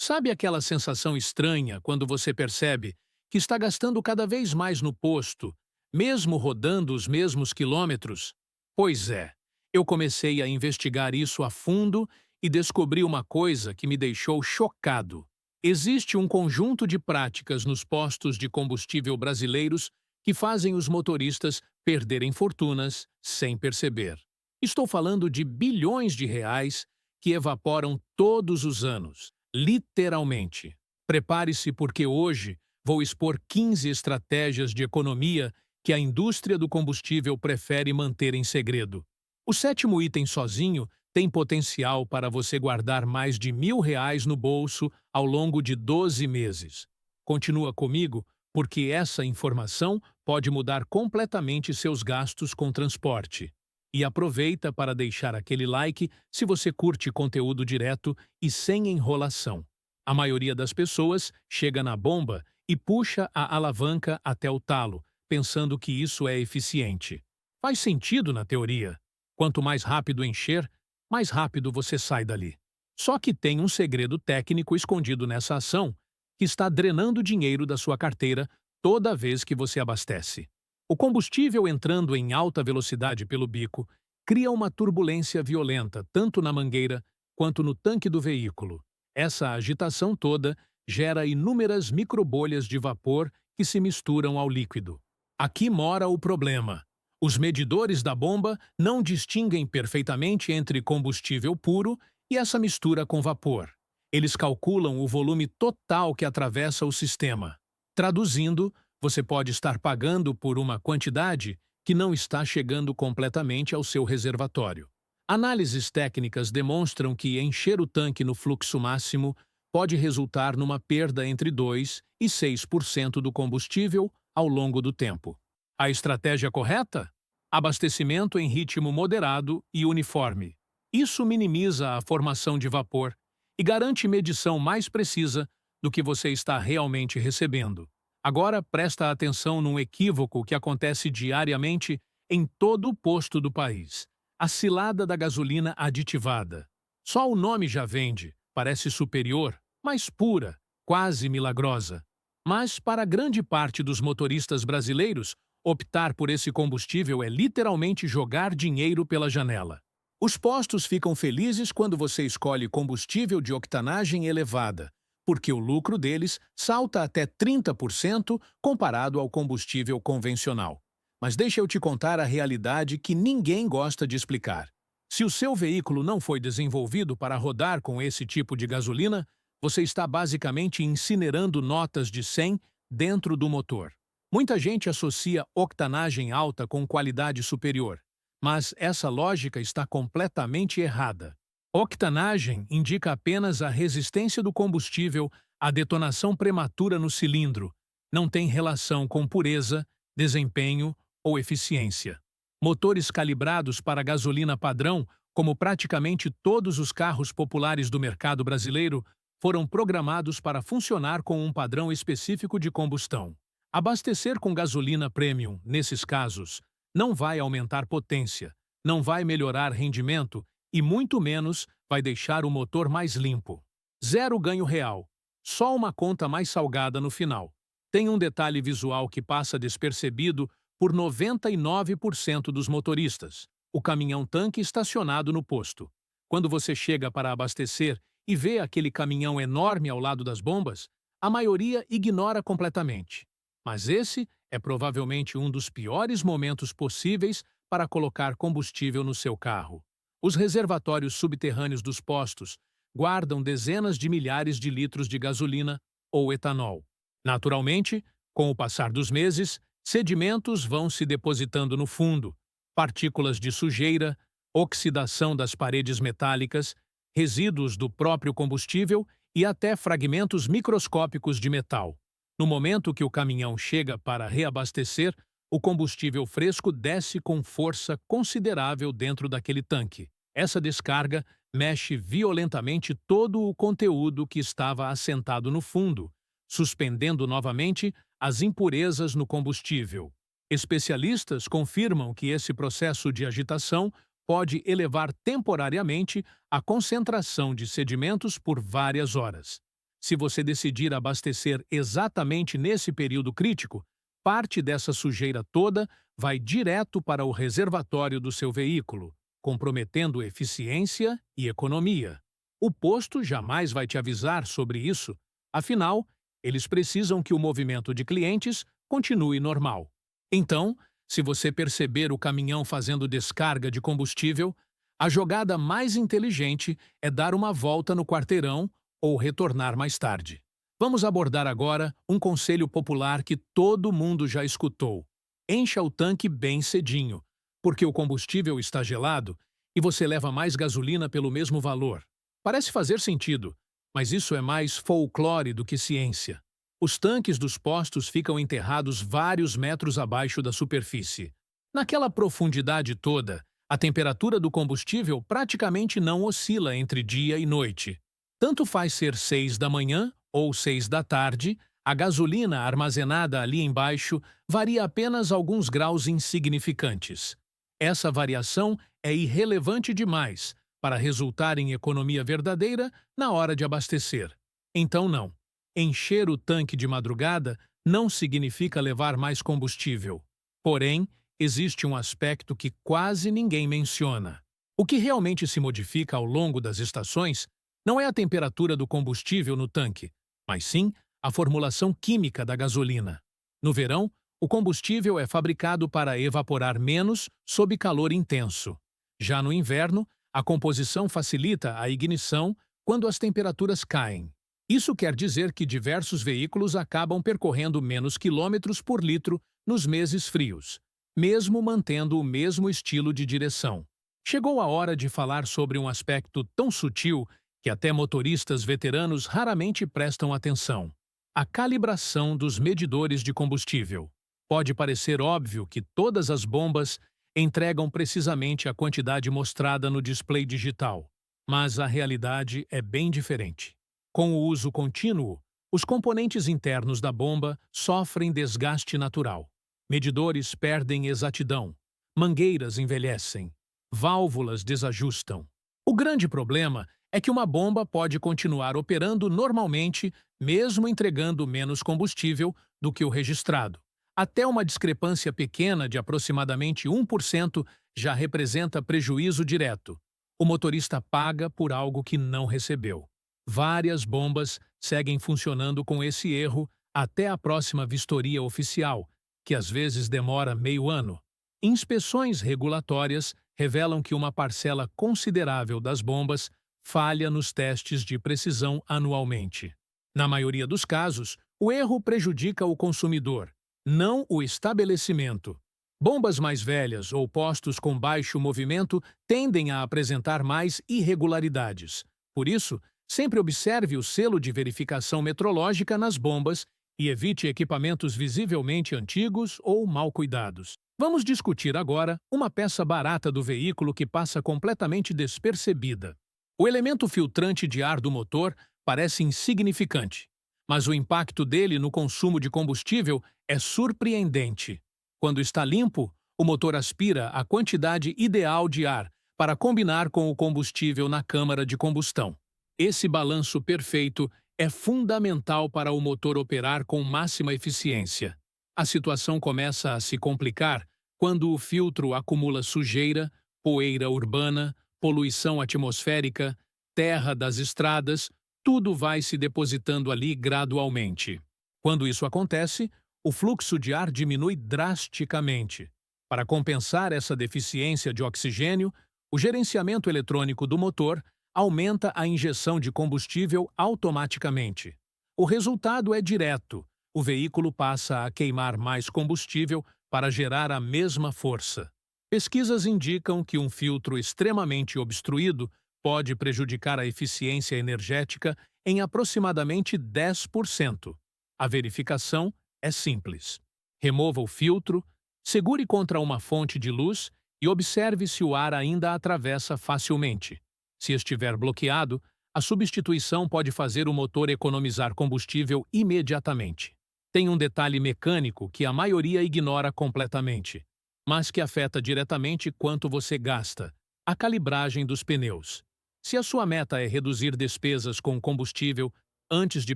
Sabe aquela sensação estranha quando você percebe que está gastando cada vez mais no posto, mesmo rodando os mesmos quilômetros? Pois é, eu comecei a investigar isso a fundo e descobri uma coisa que me deixou chocado. Existe um conjunto de práticas nos postos de combustível brasileiros que fazem os motoristas perderem fortunas sem perceber. Estou falando de bilhões de reais que evaporam todos os anos, literalmente. Prepare-se porque hoje vou expor 15 estratégias de economia que a indústria do combustível prefere manter em segredo. O sétimo item sozinho tem potencial para você guardar mais de R$ 1.000 no bolso ao longo de 12 meses. Continua comigo, porque essa informação pode mudar completamente seus gastos com transporte. E aproveita para deixar aquele like se você curte conteúdo direto e sem enrolação. A maioria das pessoas chega na bomba e puxa a alavanca até o talo, pensando que isso é eficiente. Faz sentido na teoria. Quanto mais rápido encher, mais rápido você sai dali. Só que tem um segredo técnico escondido nessa ação que está drenando dinheiro da sua carteira toda vez que você abastece. O combustível entrando em alta velocidade pelo bico cria uma turbulência violenta tanto na mangueira quanto no tanque do veículo. Essa agitação toda gera inúmeras microbolhas de vapor que se misturam ao líquido. Aqui mora o problema. Os medidores da bomba não distinguem perfeitamente entre combustível puro e essa mistura com vapor. Eles calculam o volume total que atravessa o sistema. Traduzindo, você pode estar pagando por uma quantidade que não está chegando completamente ao seu reservatório. Análises técnicas demonstram que encher o tanque no fluxo máximo pode resultar numa perda entre 2 e 6% do combustível ao longo do tempo. A estratégia correta? Abastecimento em ritmo moderado e uniforme. Isso minimiza a formação de vapor e garante medição mais precisa do que você está realmente recebendo. Agora presta atenção num equívoco que acontece diariamente em todo o posto do país. A cilada da gasolina aditivada. Só o nome já vende, parece superior, mas pura, quase milagrosa. Mas para grande parte dos motoristas brasileiros, optar por esse combustível é literalmente jogar dinheiro pela janela. Os postos ficam felizes quando você escolhe combustível de octanagem elevada, porque o lucro deles salta até 30% comparado ao combustível convencional. Mas deixa eu te contar a realidade que ninguém gosta de explicar. Se o seu veículo não foi desenvolvido para rodar com esse tipo de gasolina, você está basicamente incinerando notas de 100 dentro do motor. Muita gente associa octanagem alta com qualidade superior, mas essa lógica está completamente errada. Octanagem indica apenas a resistência do combustível à detonação prematura no cilindro. Não tem relação com pureza, desempenho ou eficiência. Motores calibrados para gasolina padrão, como praticamente todos os carros populares do mercado brasileiro, foram programados para funcionar com um padrão específico de combustão. Abastecer com gasolina premium, nesses casos, não vai aumentar potência, não vai melhorar rendimento e muito menos vai deixar o motor mais limpo. Zero ganho real, só uma conta mais salgada no final. Tem um detalhe visual que passa despercebido por 99% dos motoristas: o caminhão-tanque estacionado no posto. Quando você chega para abastecer e vê aquele caminhão enorme ao lado das bombas, a maioria ignora completamente. Mas esse é provavelmente um dos piores momentos possíveis para colocar combustível no seu carro. Os reservatórios subterrâneos dos postos guardam dezenas de milhares de litros de gasolina ou etanol. Naturalmente, com o passar dos meses, sedimentos vão se depositando no fundo, partículas de sujeira, oxidação das paredes metálicas, resíduos do próprio combustível e até fragmentos microscópicos de metal. No momento que o caminhão chega para reabastecer, o combustível fresco desce com força considerável dentro daquele tanque. Essa descarga mexe violentamente todo o conteúdo que estava assentado no fundo, suspendendo novamente as impurezas no combustível. Especialistas confirmam que esse processo de agitação pode elevar temporariamente a concentração de sedimentos por várias horas. Se você decidir abastecer exatamente nesse período crítico, parte dessa sujeira toda vai direto para o reservatório do seu veículo, comprometendo eficiência e economia. O posto jamais vai te avisar sobre isso, afinal, eles precisam que o movimento de clientes continue normal. Então, se você perceber o caminhão fazendo descarga de combustível, a jogada mais inteligente é dar uma volta no quarteirão ou retornar mais tarde. Vamos abordar agora um conselho popular que todo mundo já escutou. Encha o tanque bem cedinho, porque o combustível está gelado e você leva mais gasolina pelo mesmo valor. Parece fazer sentido, mas isso é mais folclore do que ciência. Os tanques dos postos ficam enterrados vários metros abaixo da superfície. Naquela profundidade toda, a temperatura do combustível praticamente não oscila entre dia e noite. Tanto faz ser 6 da manhã ou 6 da tarde, a gasolina armazenada ali embaixo varia apenas alguns graus insignificantes. Essa variação é irrelevante demais para resultar em economia verdadeira na hora de abastecer. Então não. Encher o tanque de madrugada não significa levar mais combustível. Porém, existe um aspecto que quase ninguém menciona. O que realmente se modifica ao longo das estações não é a temperatura do combustível no tanque, mas sim a formulação química da gasolina. No verão, o combustível é fabricado para evaporar menos sob calor intenso. Já no inverno, a composição facilita a ignição quando as temperaturas caem. Isso quer dizer que diversos veículos acabam percorrendo menos quilômetros por litro nos meses frios, mesmo mantendo o mesmo estilo de direção. Chegou a hora de falar sobre um aspecto tão sutil que até motoristas veteranos raramente prestam atenção: a calibração dos medidores de combustível. Pode parecer óbvio que todas as bombas entregam precisamente a quantidade mostrada no display digital, mas a realidade é bem diferente. Com o uso contínuo, os componentes internos da bomba sofrem desgaste natural. Medidores perdem exatidão, mangueiras envelhecem, válvulas desajustam. O grande problema é que uma bomba pode continuar operando normalmente, mesmo entregando menos combustível do que o registrado. Até uma discrepância pequena de aproximadamente 1% já representa prejuízo direto. O motorista paga por algo que não recebeu. Várias bombas seguem funcionando com esse erro até a próxima vistoria oficial, que às vezes demora meio ano. Inspeções regulatórias revelam que uma parcela considerável das bombas falha nos testes de precisão anualmente. Na maioria dos casos, o erro prejudica o consumidor, não o estabelecimento. Bombas mais velhas ou postos com baixo movimento tendem a apresentar mais irregularidades. Por isso, sempre observe o selo de verificação metrológica nas bombas e evite equipamentos visivelmente antigos ou mal cuidados. Vamos discutir agora uma peça barata do veículo que passa completamente despercebida. O elemento filtrante de ar do motor parece insignificante, mas o impacto dele no consumo de combustível é surpreendente. Quando está limpo, o motor aspira a quantidade ideal de ar para combinar com o combustível na câmara de combustão. Esse balanço perfeito é fundamental para o motor operar com máxima eficiência. A situação começa a se complicar quando o filtro acumula sujeira, poeira urbana, poluição atmosférica, terra das estradas, tudo vai se depositando ali gradualmente. Quando isso acontece, o fluxo de ar diminui drasticamente. Para compensar essa deficiência de oxigênio, o gerenciamento eletrônico do motor aumenta a injeção de combustível automaticamente. O resultado é direto: o veículo passa a queimar mais combustível para gerar a mesma força. Pesquisas indicam que um filtro extremamente obstruído pode prejudicar a eficiência energética em aproximadamente 10%. A verificação é simples. Remova o filtro, segure contra uma fonte de luz e observe se o ar ainda atravessa facilmente. Se estiver bloqueado, a substituição pode fazer o motor economizar combustível imediatamente. Tem um detalhe mecânico que a maioria ignora completamente, mas que afeta diretamente quanto você gasta: a calibragem dos pneus. Se a sua meta é reduzir despesas com combustível, Antes de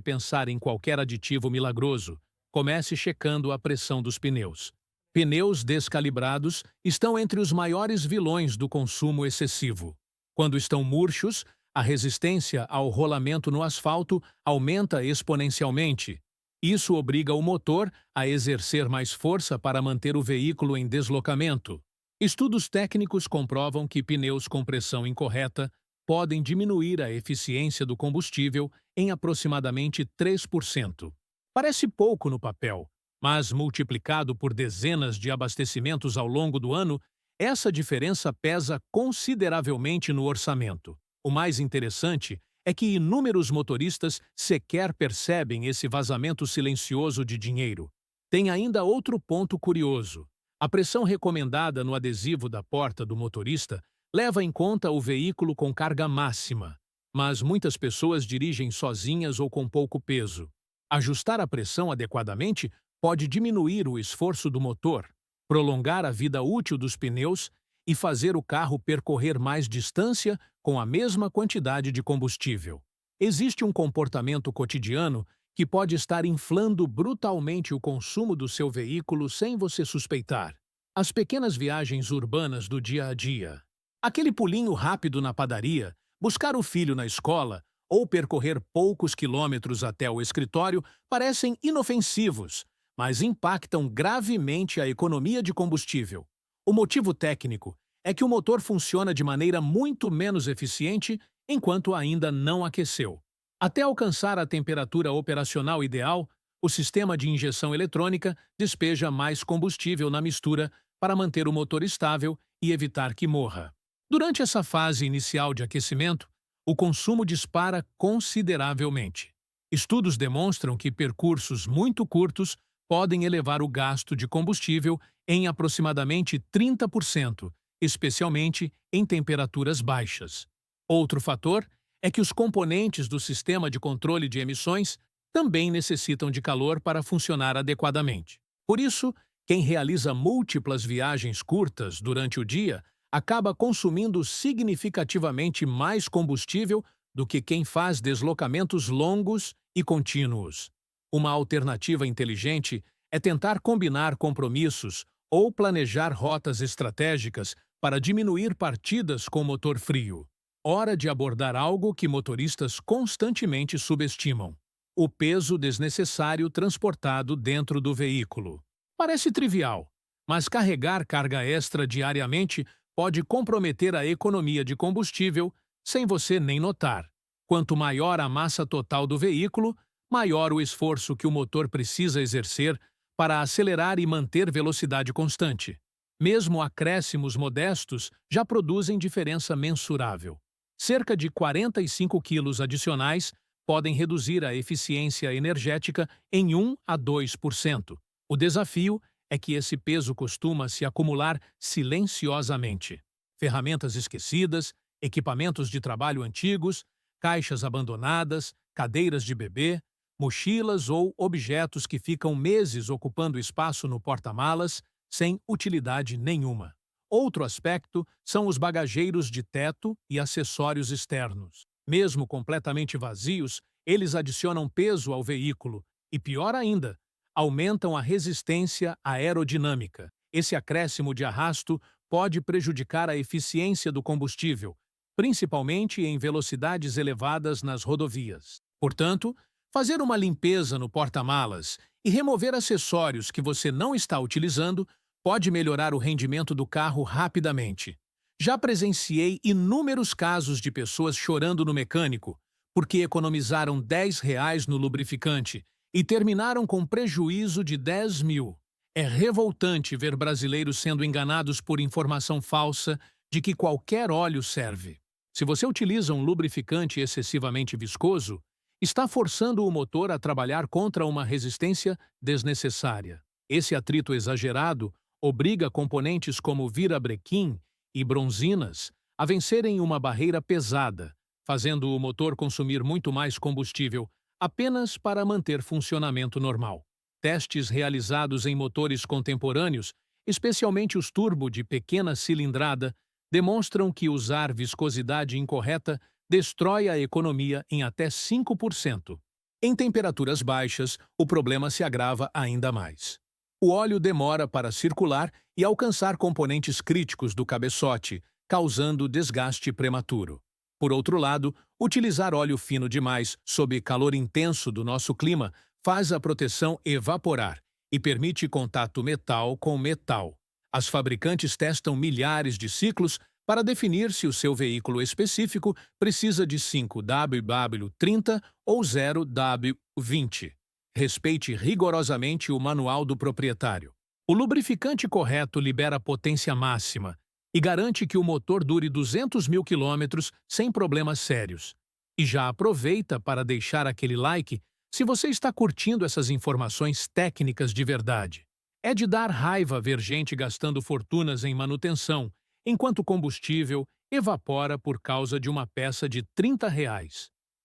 pensar em qualquer aditivo milagroso, comece checando a pressão dos pneus. Pneus descalibrados estão entre os maiores vilões do consumo excessivo. Quando estão murchos, a resistência ao rolamento no asfalto aumenta exponencialmente. Isso obriga o motor a exercer mais força para manter o veículo em deslocamento. Estudos técnicos comprovam que pneus com pressão incorreta podem diminuir a eficiência do combustível em aproximadamente 3%. Parece pouco no papel, mas multiplicado por dezenas de abastecimentos ao longo do ano, essa diferença pesa consideravelmente no orçamento. O mais interessante é que inúmeros motoristas sequer percebem esse vazamento silencioso de dinheiro. Tem ainda outro ponto curioso. A pressão recomendada no adesivo da porta do motorista leva em conta o veículo com carga máxima, mas muitas pessoas dirigem sozinhas ou com pouco peso. Ajustar a pressão adequadamente pode diminuir o esforço do motor, prolongar a vida útil dos pneus e fazer o carro percorrer mais distância com a mesma quantidade de combustível. Existe um comportamento cotidiano que pode estar inflando brutalmente o consumo do seu veículo sem você suspeitar. As pequenas viagens urbanas do dia a dia. Aquele pulinho rápido na padaria, buscar o filho na escola ou percorrer poucos quilômetros até o escritório parecem inofensivos, mas impactam gravemente a economia de combustível. O motivo técnico é que o motor funciona de maneira muito menos eficiente enquanto ainda não aqueceu. Até alcançar a temperatura operacional ideal, o sistema de injeção eletrônica despeja mais combustível na mistura para manter o motor estável e evitar que morra. Durante essa fase inicial de aquecimento, o consumo dispara consideravelmente. Estudos demonstram que percursos muito curtos podem elevar o gasto de combustível em aproximadamente 30%, especialmente em temperaturas baixas. Outro fator é que os componentes do sistema de controle de emissões também necessitam de calor para funcionar adequadamente. Por isso, quem realiza múltiplas viagens curtas durante o dia acaba consumindo significativamente mais combustível do que quem faz deslocamentos longos e contínuos. Uma alternativa inteligente é tentar combinar compromissos ou planejar rotas estratégicas para diminuir partidas com motor frio. Hora de abordar algo que motoristas constantemente subestimam: o peso desnecessário transportado dentro do veículo. Parece trivial, mas carregar carga extra diariamente pode comprometer a economia de combustível sem você nem notar. Quanto maior a massa total do veículo, maior o esforço que o motor precisa exercer para acelerar e manter velocidade constante. Mesmo acréscimos modestos já produzem diferença mensurável. Cerca de 45 quilos adicionais podem reduzir a eficiência energética em 1 a 2%. O desafio é que esse peso costuma se acumular silenciosamente. Ferramentas esquecidas, equipamentos de trabalho antigos, caixas abandonadas, cadeiras de bebê, mochilas ou objetos que ficam meses ocupando espaço no porta-malas sem utilidade nenhuma. Outro aspecto são os bagageiros de teto e acessórios externos. Mesmo completamente vazios, eles adicionam peso ao veículo e, pior ainda, aumentam a resistência aerodinâmica. Esse acréscimo de arrasto pode prejudicar a eficiência do combustível, principalmente em velocidades elevadas nas rodovias. Portanto, fazer uma limpeza no porta-malas e remover acessórios que você não está utilizando pode melhorar o rendimento do carro rapidamente. Já presenciei inúmeros casos de pessoas chorando no mecânico porque economizaram R$ 10 no lubrificante e terminaram com prejuízo de 10 mil. É revoltante ver brasileiros sendo enganados por informação falsa de que qualquer óleo serve. Se você utiliza um lubrificante excessivamente viscoso, está forçando o motor a trabalhar contra uma resistência desnecessária. Esse atrito exagerado obriga componentes como virabrequim e bronzinas a vencerem uma barreira pesada, fazendo o motor consumir muito mais combustível apenas para manter funcionamento normal. Testes realizados em motores contemporâneos, especialmente os turbo de pequena cilindrada, demonstram que usar viscosidade incorreta destrói a economia em até 5%. Em temperaturas baixas, o problema se agrava ainda mais. O óleo demora para circular e alcançar componentes críticos do cabeçote, causando desgaste prematuro. Por outro lado, utilizar óleo fino demais sob calor intenso do nosso clima faz a proteção evaporar e permite contato metal com metal. As fabricantes testam milhares de ciclos para definir se o seu veículo específico precisa de 5WW30 ou 0W20. Respeite rigorosamente o manual do proprietário. O lubrificante correto libera potência máxima e garante que o motor dure 200 mil quilômetros sem problemas sérios. E já aproveita para deixar aquele like se você está curtindo essas informações técnicas de verdade. É de dar raiva ver gente gastando fortunas em manutenção, enquanto o combustível evapora por causa de uma peça de R$ 30.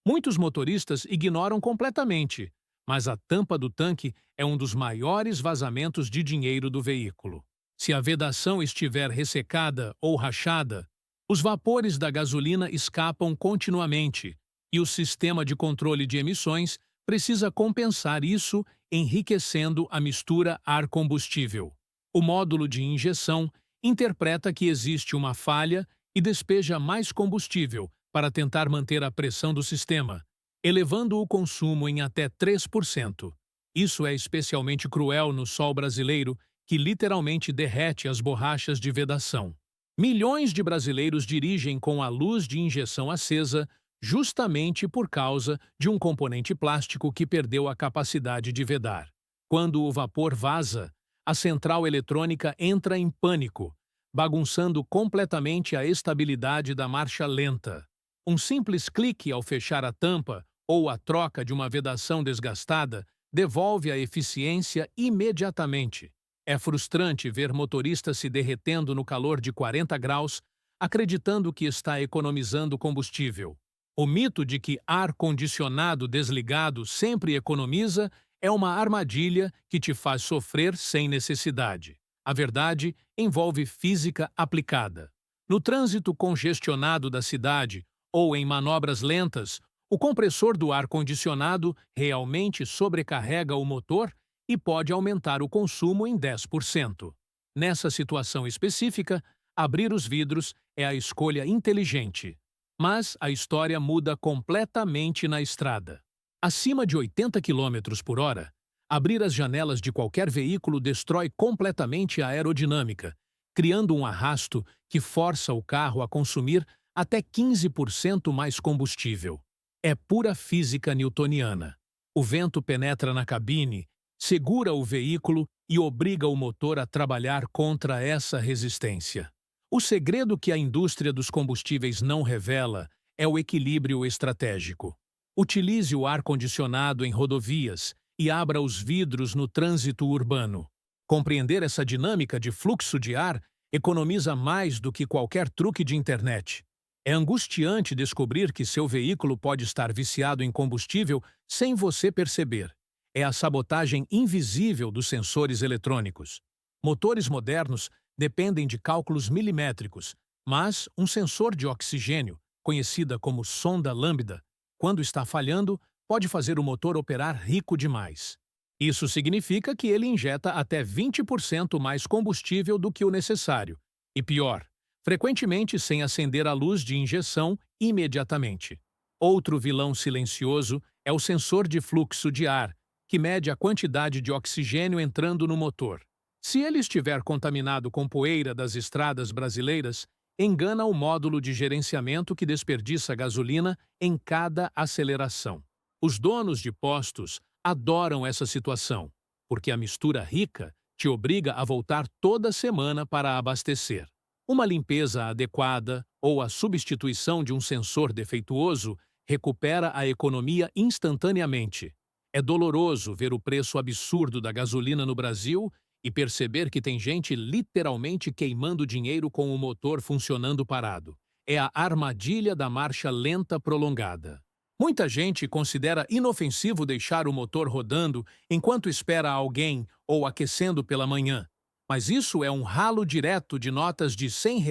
Muitos motoristas ignoram completamente, mas a tampa do tanque é um dos maiores vazamentos de dinheiro do veículo. Se a vedação estiver ressecada ou rachada, os vapores da gasolina escapam continuamente e o sistema de controle de emissões precisa compensar isso enriquecendo a mistura ar-combustível. O módulo de injeção interpreta que existe uma falha e despeja mais combustível para tentar manter a pressão do sistema, elevando o consumo em até 3%. Isso é especialmente cruel no sol brasileiro, que literalmente derrete as borrachas de vedação. Milhões de brasileiros dirigem com a luz de injeção acesa justamente por causa de um componente plástico que perdeu a capacidade de vedar. Quando o vapor vaza, a central eletrônica entra em pânico, bagunçando completamente a estabilidade da marcha lenta. Um simples clique ao fechar a tampa ou a troca de uma vedação desgastada devolve a eficiência imediatamente. É frustrante ver motoristas se derretendo no calor de 40 graus, acreditando que está economizando combustível. O mito de que ar-condicionado desligado sempre economiza é uma armadilha que te faz sofrer sem necessidade. A verdade envolve física aplicada. No trânsito congestionado da cidade ou em manobras lentas, o compressor do ar-condicionado realmente sobrecarrega o motor e pode aumentar o consumo em 10%. Nessa situação específica, abrir os vidros é a escolha inteligente. Mas a história muda completamente na estrada. Acima de 80 km por hora, abrir as janelas de qualquer veículo destrói completamente a aerodinâmica, criando um arrasto que força o carro a consumir até 15% mais combustível. É pura física newtoniana. O vento penetra na cabine, segura o veículo e obriga o motor a trabalhar contra essa resistência. O segredo que a indústria dos combustíveis não revela é o equilíbrio estratégico. Utilize o ar-condicionado em rodovias e abra os vidros no trânsito urbano. Compreender essa dinâmica de fluxo de ar economiza mais do que qualquer truque de internet. É angustiante descobrir que seu veículo pode estar viciado em combustível sem você perceber. É a sabotagem invisível dos sensores eletrônicos. Motores modernos dependem de cálculos milimétricos, mas um sensor de oxigênio, conhecida como sonda lambda, quando está falhando, pode fazer o motor operar rico demais. Isso significa que ele injeta até 20% mais combustível do que o necessário. E pior, frequentemente sem acender a luz de injeção imediatamente. Outro vilão silencioso é o sensor de fluxo de ar, que mede a quantidade de oxigênio entrando no motor. Se ele estiver contaminado com poeira das estradas brasileiras, engana o módulo de gerenciamento que desperdiça gasolina em cada aceleração. Os donos de postos adoram essa situação, porque a mistura rica te obriga a voltar toda semana para abastecer. Uma limpeza adequada ou a substituição de um sensor defeituoso recupera a economia instantaneamente. É doloroso ver o preço absurdo da gasolina no Brasil e perceber que tem gente literalmente queimando dinheiro com o motor funcionando parado. É a armadilha da marcha lenta prolongada. Muita gente considera inofensivo deixar o motor rodando enquanto espera alguém ou aquecendo pela manhã. Mas isso é um ralo direto de notas de R$ 100.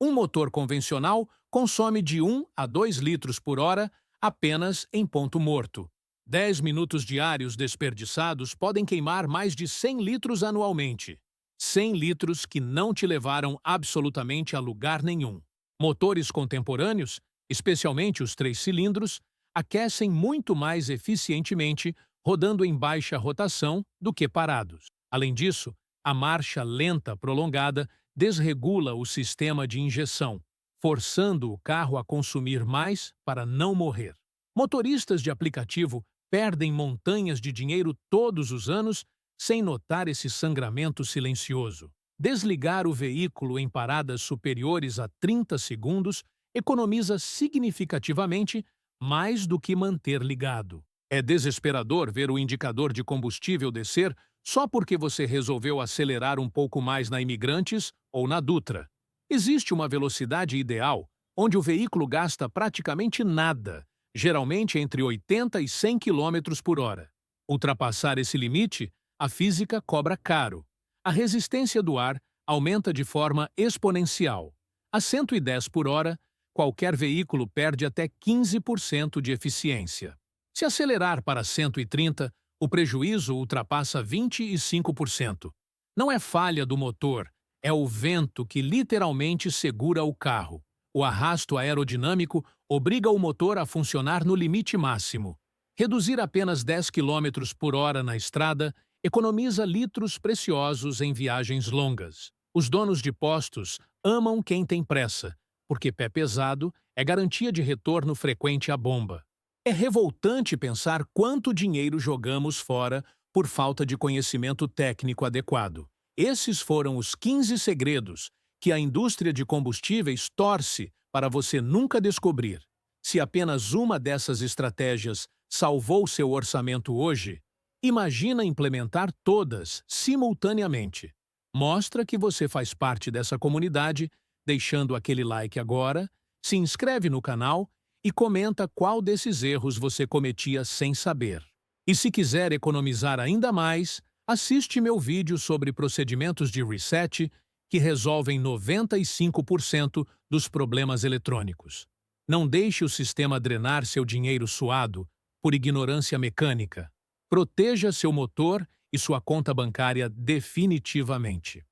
Um motor convencional consome de 1 a 2 litros por hora apenas em ponto morto. 10 minutos diários desperdiçados podem queimar mais de 100 litros anualmente. 100 litros que não te levaram absolutamente a lugar nenhum. Motores contemporâneos, especialmente os 3 cilindros, aquecem muito mais eficientemente rodando em baixa rotação do que parados. Além disso, a marcha lenta prolongada desregula o sistema de injeção, forçando o carro a consumir mais para não morrer. Motoristas de aplicativo perdem montanhas de dinheiro todos os anos sem notar esse sangramento silencioso. Desligar o veículo em paradas superiores a 30 segundos economiza significativamente mais do que manter ligado. É desesperador ver o indicador de combustível descer só porque você resolveu acelerar um pouco mais na Imigrantes ou na Dutra. Existe uma velocidade ideal onde o veículo gasta praticamente nada, geralmente entre 80 e 100 km por hora. Ultrapassar esse limite, a física cobra caro. A resistência do ar aumenta de forma exponencial. A 110 por hora, qualquer veículo perde até 15% de eficiência. Se acelerar para 130, o prejuízo ultrapassa 25%. Não é falha do motor, é o vento que literalmente segura o carro. O arrasto aerodinâmico obriga o motor a funcionar no limite máximo. Reduzir apenas 10 km por hora na estrada economiza litros preciosos em viagens longas. Os donos de postos amam quem tem pressa, porque pé pesado é garantia de retorno frequente à bomba. É revoltante pensar quanto dinheiro jogamos fora por falta de conhecimento técnico adequado. Esses foram os 15 segredos que a indústria de combustíveis torce para você nunca descobrir. Se apenas uma dessas estratégias salvou seu orçamento hoje, imagina implementar todas simultaneamente. Mostra que você faz parte dessa comunidade, deixando aquele like agora, se inscreve no canal e comenta qual desses erros você cometia sem saber. E se quiser economizar ainda mais, assiste meu vídeo sobre procedimentos de reset que resolvem 95% dos problemas eletrônicos. Não deixe o sistema drenar seu dinheiro suado por ignorância mecânica. Proteja seu motor e sua conta bancária definitivamente.